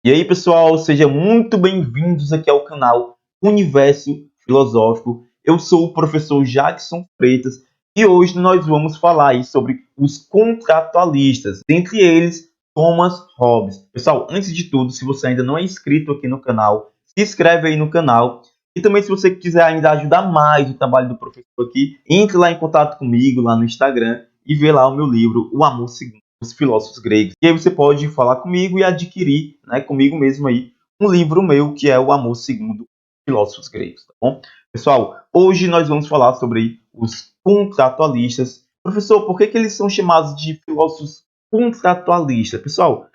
E aí, pessoal, sejam muito bem-vindos aqui ao canal Universo Filosófico. Eu sou o professor Jackson Freitas e hoje nós vamos falar aí sobre os contratualistas, dentre eles Thomas Hobbes. Pessoal, antes de tudo, se você ainda não é inscrito aqui no canal, se inscreve aí no canal. E também, se você quiser ainda ajudar mais o trabalho do professor aqui, entre lá em contato comigo lá no Instagram e vê lá o meu livro, O Amor Segundo os Filósofos Gregos. E aí você pode falar comigo e adquirir, né, comigo mesmo aí, um livro meu que é O Amor Segundo os Filósofos Gregos, tá bom? Pessoal, hoje nós vamos falar sobre os contratualistas. Professor, por que eles são chamados de filósofos contratualistas? Pessoal,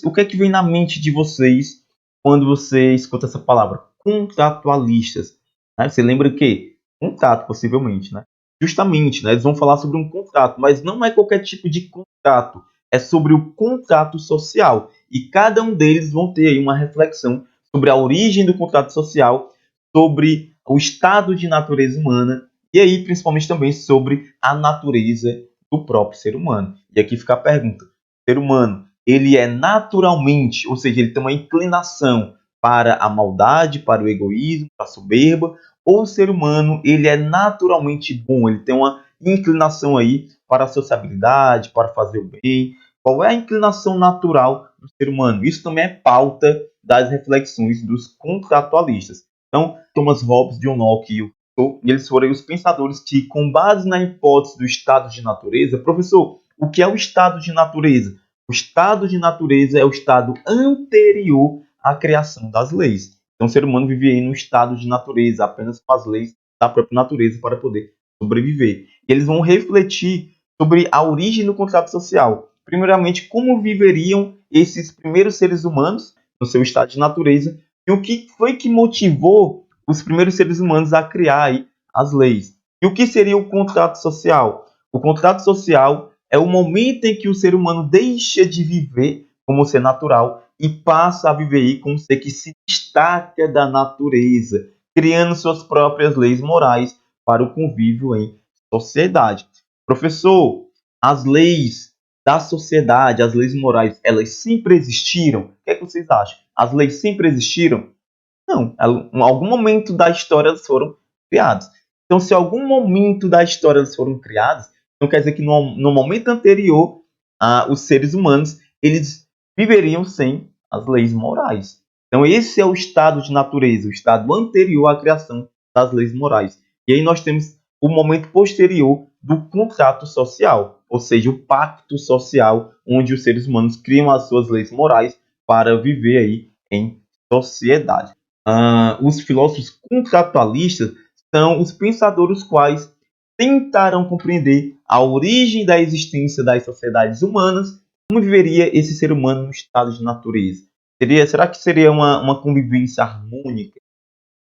o que é que vem na mente de vocês quando você escuta essa palavra? Contratualistas. Né? Você lembra o quê? Contrato, possivelmente, né? Justamente, né, eles vão falar sobre um contrato, mas não é qualquer tipo de contrato, é sobre o contrato social. E cada um deles vão ter aí uma reflexão sobre a origem do contrato social, sobre o estado de natureza humana e aí principalmente também sobre a natureza do próprio ser humano. E aqui fica a pergunta: o ser humano, ele é naturalmente, ou seja, ele tem uma inclinação para a maldade, para o egoísmo, para a soberba, ou o ser humano, ele é naturalmente bom, ele tem uma inclinação aí para a sociabilidade, para fazer o bem. Qual é a inclinação natural do ser humano? Isso também é pauta das reflexões dos contratualistas. Então, Thomas Hobbes, John Locke e Rousseau, eles foram os pensadores que, com base na hipótese do estado de natureza, professor, o que é o estado de natureza? O estado de natureza é o estado anterior à criação das leis. Então, o ser humano vivia aí no estado de natureza, apenas com as leis da própria natureza para poder sobreviver. E eles vão refletir sobre a origem do contrato social. Primeiramente, como viveriam esses primeiros seres humanos no seu estado de natureza e o que foi que motivou os primeiros seres humanos a criar aí as leis. E o que seria o contrato social? O contrato social é o momento em que o ser humano deixa de viver como ser natural e passa a viver aí como ser que se destaca da natureza, criando suas próprias leis morais para o convívio em sociedade. Professor, as leis da sociedade, as leis morais, elas sempre existiram? O que é que vocês acham? As leis sempre existiram? Não, em algum momento da história elas foram criadas. Então, se em algum momento da história elas foram criadas, não quer dizer que no momento anterior, os seres humanos eles viveriam sem as leis morais. Então, esse é o estado de natureza, o estado anterior à criação das leis morais. E aí nós temos o momento posterior do contrato social, ou seja, o pacto social, onde os seres humanos criam as suas leis morais para viver aí em sociedade. Os filósofos contratualistas são os pensadores quais tentaram compreender a origem da existência das sociedades humanas, como viveria esse ser humano no estado de natureza. Será que seria uma convivência harmônica,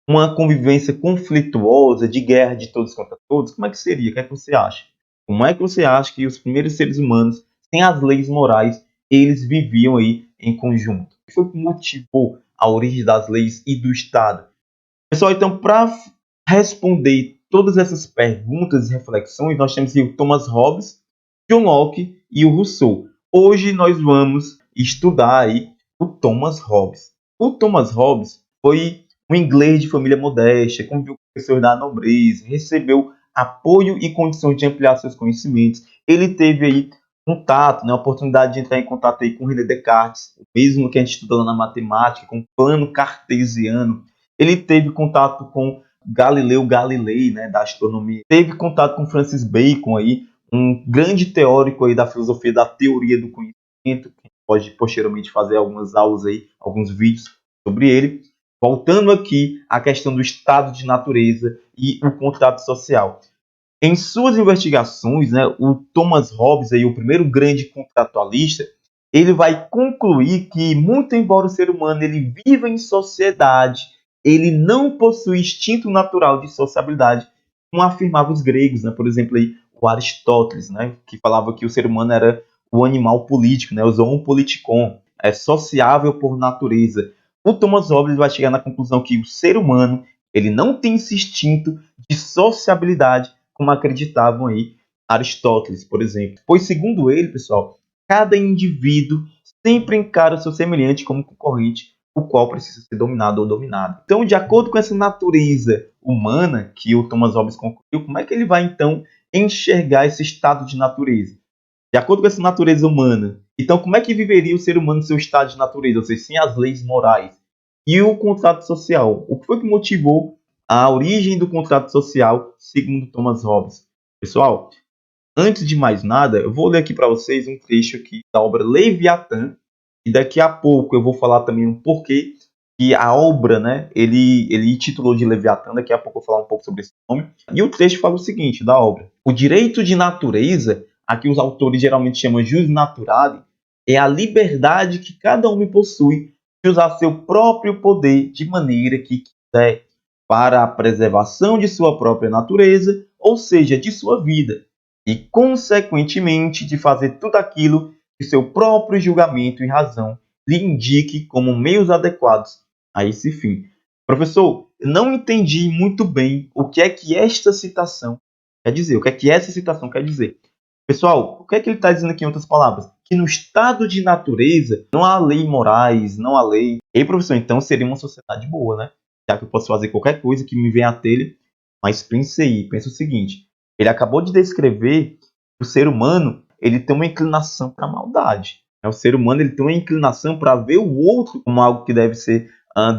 uma convivência conflituosa, de guerra de todos contra todos? Como é que seria? O que é que você acha? Como é que você acha que os primeiros seres humanos, sem as leis morais, eles viviam aí em conjunto? O que foi que motivou a origem das leis e do Estado? Pessoal, então, para responder todas essas perguntas e reflexões, nós temos o Thomas Hobbes, John Locke e o Rousseau. Hoje nós vamos estudar aí o Thomas Hobbes. O Thomas Hobbes foi um inglês de família modesta, conviveu com pessoas da nobreza, recebeu apoio e condições de ampliar seus conhecimentos. Ele teve aí contato, né, a oportunidade de entrar em contato aí com René Descartes, o mesmo que a gente estuda lá na matemática, com o plano cartesiano. Ele teve contato com Galileu Galilei, né, da astronomia. Teve contato com Francis Bacon, aí, um grande teórico aí da filosofia da teoria do conhecimento, que pode posteriormente fazer algumas aulas aí, alguns vídeos sobre ele. Voltando aqui à questão do estado de natureza e o contrato social. Em suas investigações, né, o Thomas Hobbes, aí, o primeiro grande contratualista, ele vai concluir que, muito embora o ser humano ele viva em sociedade, ele não possui instinto natural de sociabilidade, como afirmavam os gregos, né? Por exemplo, aí, o Aristóteles, né, que falava que o ser humano era o animal político, né, o zoon politikon, é sociável por natureza. O Thomas Hobbes vai chegar na conclusão que o ser humano ele não tem esse instinto de sociabilidade como acreditavam aí Aristóteles, por exemplo. Pois, segundo ele, pessoal, cada indivíduo sempre encara o seu semelhante como concorrente, o qual precisa ser dominado ou dominado. Então, de acordo com essa natureza humana que o Thomas Hobbes concluiu, como é que ele vai, então, enxergar esse estado de natureza? De acordo com essa natureza humana, então como é que viveria o ser humano no seu estado de natureza, ou seja, sem as leis morais? E o contrato social? O que foi que motivou a origem do contrato social, segundo Thomas Hobbes? Pessoal, antes de mais nada, eu vou ler aqui para vocês um trecho aqui da obra Leviatã, e daqui a pouco eu vou falar também um porquê que a obra, né, ele titulou de Leviatã, daqui a pouco eu vou falar um pouco sobre esse nome. E o trecho fala o seguinte da obra: o direito de natureza, a que os autores geralmente chamam jus naturale, é a liberdade que cada homem possui de usar seu próprio poder de maneira que quiser, para a preservação de sua própria natureza, ou seja, de sua vida, e, consequentemente, de fazer tudo aquilo que seu próprio julgamento e razão lhe indique como meios adequados a esse fim. Professor, eu não entendi muito bem o que é que esta citação quer dizer, o que é que essa citação quer dizer. Pessoal, o que é que ele está dizendo aqui em outras palavras? Que no estado de natureza não há lei morais, não há lei. Ei, professor, então seria uma sociedade boa, né? Já que eu posso fazer qualquer coisa que me venha à telha. Mas pense aí, pense o seguinte: ele acabou de descrever que o ser humano ele tem uma inclinação para a maldade. O ser humano ele tem uma inclinação para ver o outro como algo que deve ser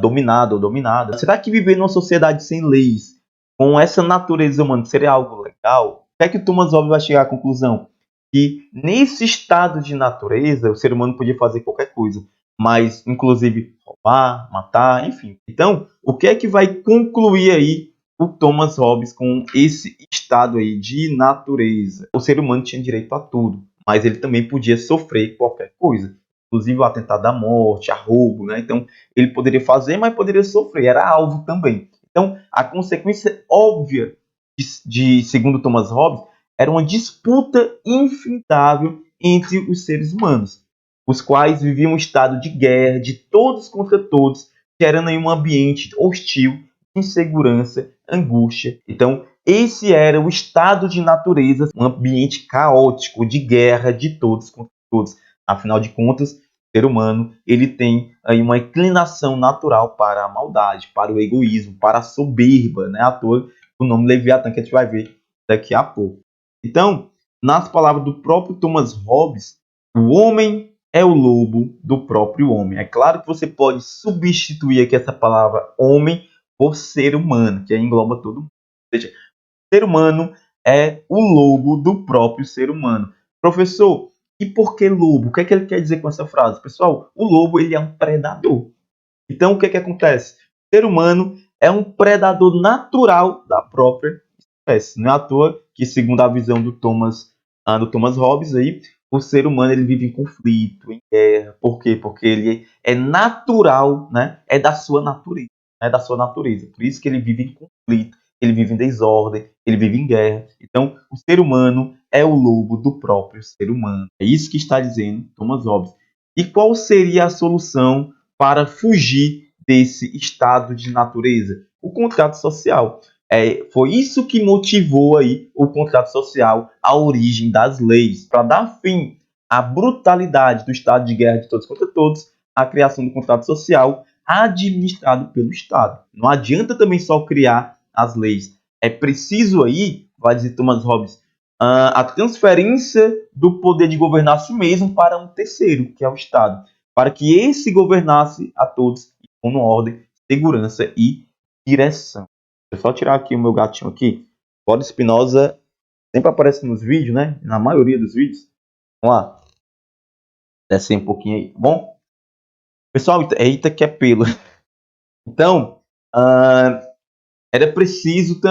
dominado ou dominada. Será que viver numa sociedade sem leis, com essa natureza humana, seria algo legal? O que é que Thomas Hobbes vai chegar à conclusão? Que nesse estado de natureza, o ser humano podia fazer qualquer coisa, mas inclusive roubar, matar, enfim. Então, o que é que vai concluir aí o Thomas Hobbes com esse estado aí de natureza? O ser humano tinha direito a tudo, mas ele também podia sofrer qualquer coisa, inclusive o atentado à morte, a roubo, né? Então, ele poderia fazer, mas poderia sofrer, era alvo também. Então, a consequência óbvia segundo Thomas Hobbes, era uma disputa infindável entre os seres humanos, os quais viviam um estado de guerra, de todos contra todos, gerando aí um ambiente hostil, insegurança, angústia. Então, esse era o estado de natureza, um ambiente caótico, de guerra, de todos contra todos. Afinal de contas, o ser humano ele tem aí uma inclinação natural para a maldade, para o egoísmo, para a soberba, né? À toa o nome Leviatã, que a gente vai ver daqui a pouco. Então, nas palavras do próprio Thomas Hobbes, o homem é o lobo do próprio homem. É claro que você pode substituir aqui essa palavra homem por ser humano, que aí engloba todo mundo. Ou seja, o ser humano é o lobo do próprio ser humano. Professor, e por que lobo? O que é que ele quer dizer com essa frase? Pessoal, o lobo ele é um predador. Então, o que é que acontece? O ser humano é um predador natural da própria espécie. Não é à toa que, segundo a visão do Thomas Hobbes, aí, o ser humano ele vive em conflito, em guerra. Por quê? Porque ele é natural, né? É da sua natureza. É da sua natureza. Por isso que ele vive em conflito, ele vive em desordem, ele vive em guerra. Então, o ser humano é o lobo do próprio ser humano. É isso que está dizendo Thomas Hobbes. E qual seria a solução para fugir desse estado de natureza? O contrato social. Foi isso que motivou aí o contrato social, a origem das leis, para dar fim à brutalidade do estado de guerra de todos contra todos, a criação do contrato social administrado pelo Estado. Não adianta também só criar as leis. É preciso aí, vai dizer Thomas Hobbes, a transferência do poder de governar a si mesmo para um terceiro, que é o Estado, para que esse governasse a todos com ordem, segurança e direção. Deixa eu só tirar aqui o meu gatinho aqui. Cláudio Spinoza sempre aparece nos vídeos, né? Na maioria dos vídeos. Vamos lá. Descer um pouquinho aí, tá bom? Pessoal, eita que é pelo. Então, é preciso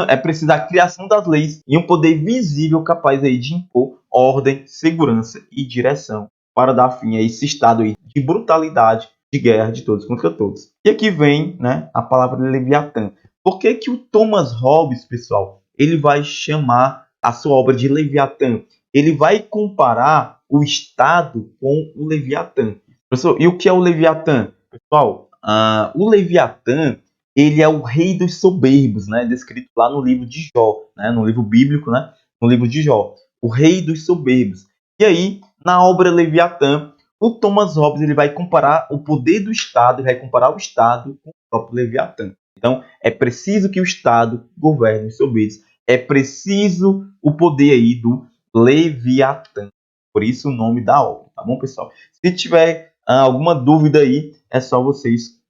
a criação das leis e um poder visível capaz aí de impor ordem, segurança e direção para dar fim a esse estado aí de brutalidade, de guerra de todos contra todos. E aqui vem, né, a palavra Leviatã. Por que que o Thomas Hobbes, pessoal, ele vai chamar a sua obra de Leviatã? Ele vai comparar o Estado com o Leviatã. Pessoal, e o que é o Leviatã? Pessoal, o Leviatã ele é o rei dos soberbos, né? Descrito lá no livro de Jó, né? No livro bíblico, né? No livro de Jó, o rei dos soberbos. E aí, na obra Leviatã, o Thomas Hobbes ele vai comparar o poder do Estado, vai comparar o Estado com o próprio Leviatã. Então, é preciso que o Estado governe os seus bens. É preciso o poder aí do Leviatã. Por isso o nome da obra, tá bom, pessoal? Se tiver alguma dúvida aí, é só vocês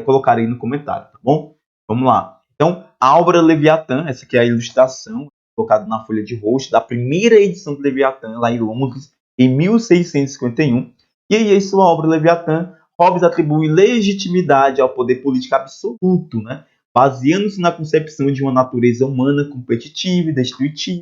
colocarem no comentário, tá bom? Vamos lá. Então, a obra Leviatã, essa aqui é a ilustração colocada na folha de rosto da primeira edição do Leviatã, lá em Londres, em 1651. E aí, em sua obra Leviatã, Hobbes atribui legitimidade ao poder político absoluto, né? Baseando-se na concepção de uma natureza humana competitiva e destrutiva,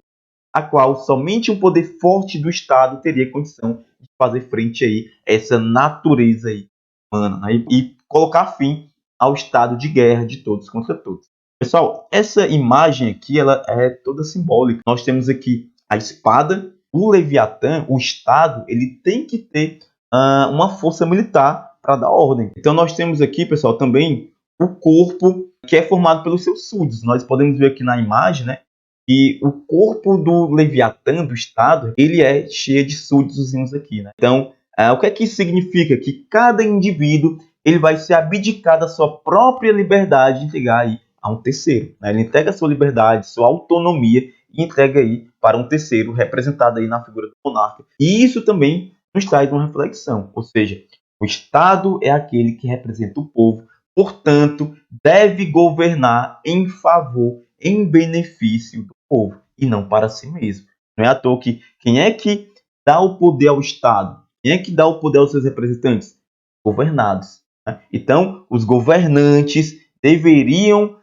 a qual somente um poder forte do Estado teria condição de fazer frente aí a essa natureza aí humana, né? E colocar fim ao estado de guerra de todos contra todos. Pessoal, essa imagem aqui ela é toda simbólica. Nós temos aqui a espada, o Leviatã, o Estado, ele tem que ter uma força militar para dar ordem. Então nós temos aqui, pessoal, também o corpo que é formado pelos seus súditos. Nós podemos ver aqui na imagem, né, que o corpo do Leviatã, do Estado, ele é cheio de súditos aqui, né? Então, o que é que isso significa? Que cada indivíduo ele vai se abdicar da sua própria liberdade de entregar aí a um terceiro, né? Ele entrega a sua liberdade, sua autonomia e entrega aí para um terceiro, representado aí na figura do monarca. E isso também nos traz uma reflexão, ou seja, o Estado é aquele que representa o povo, portanto, deve governar em favor, em benefício do povo, e não para si mesmo. Não é à toa que quem é que dá o poder ao Estado? Quem é que dá o poder aos seus representantes? Governados. Né? Então, os governantes deveriam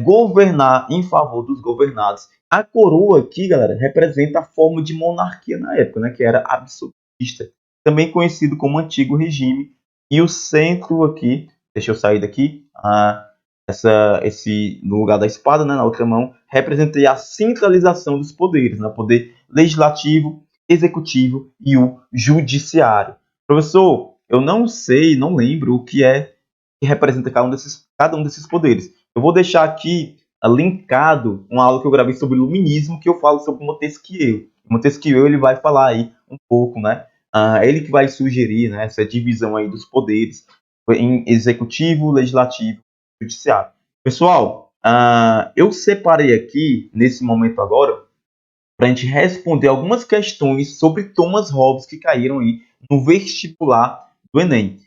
governar em favor dos governados. A coroa aqui, galera, representa a forma de monarquia na época, né, que era absolutista, também conhecido como antigo regime. E o centro aqui, deixa eu sair daqui, no lugar da espada, né, na outra mão, representa a centralização dos poderes, né, o poder legislativo, executivo e o judiciário. Professor, eu não sei, não lembro o que representa cada um desses poderes. Eu vou deixar aqui linkado uma aula que eu gravei sobre iluminismo, que eu falo sobre Montesquieu. Montesquieu ele vai falar aí um pouco, né? Ele que vai sugerir, né, essa divisão aí dos poderes em executivo, legislativo e judiciário. Pessoal, eu separei aqui, nesse momento agora, para a gente responder algumas questões sobre Thomas Hobbes que caíram aí no vestibular do Enem.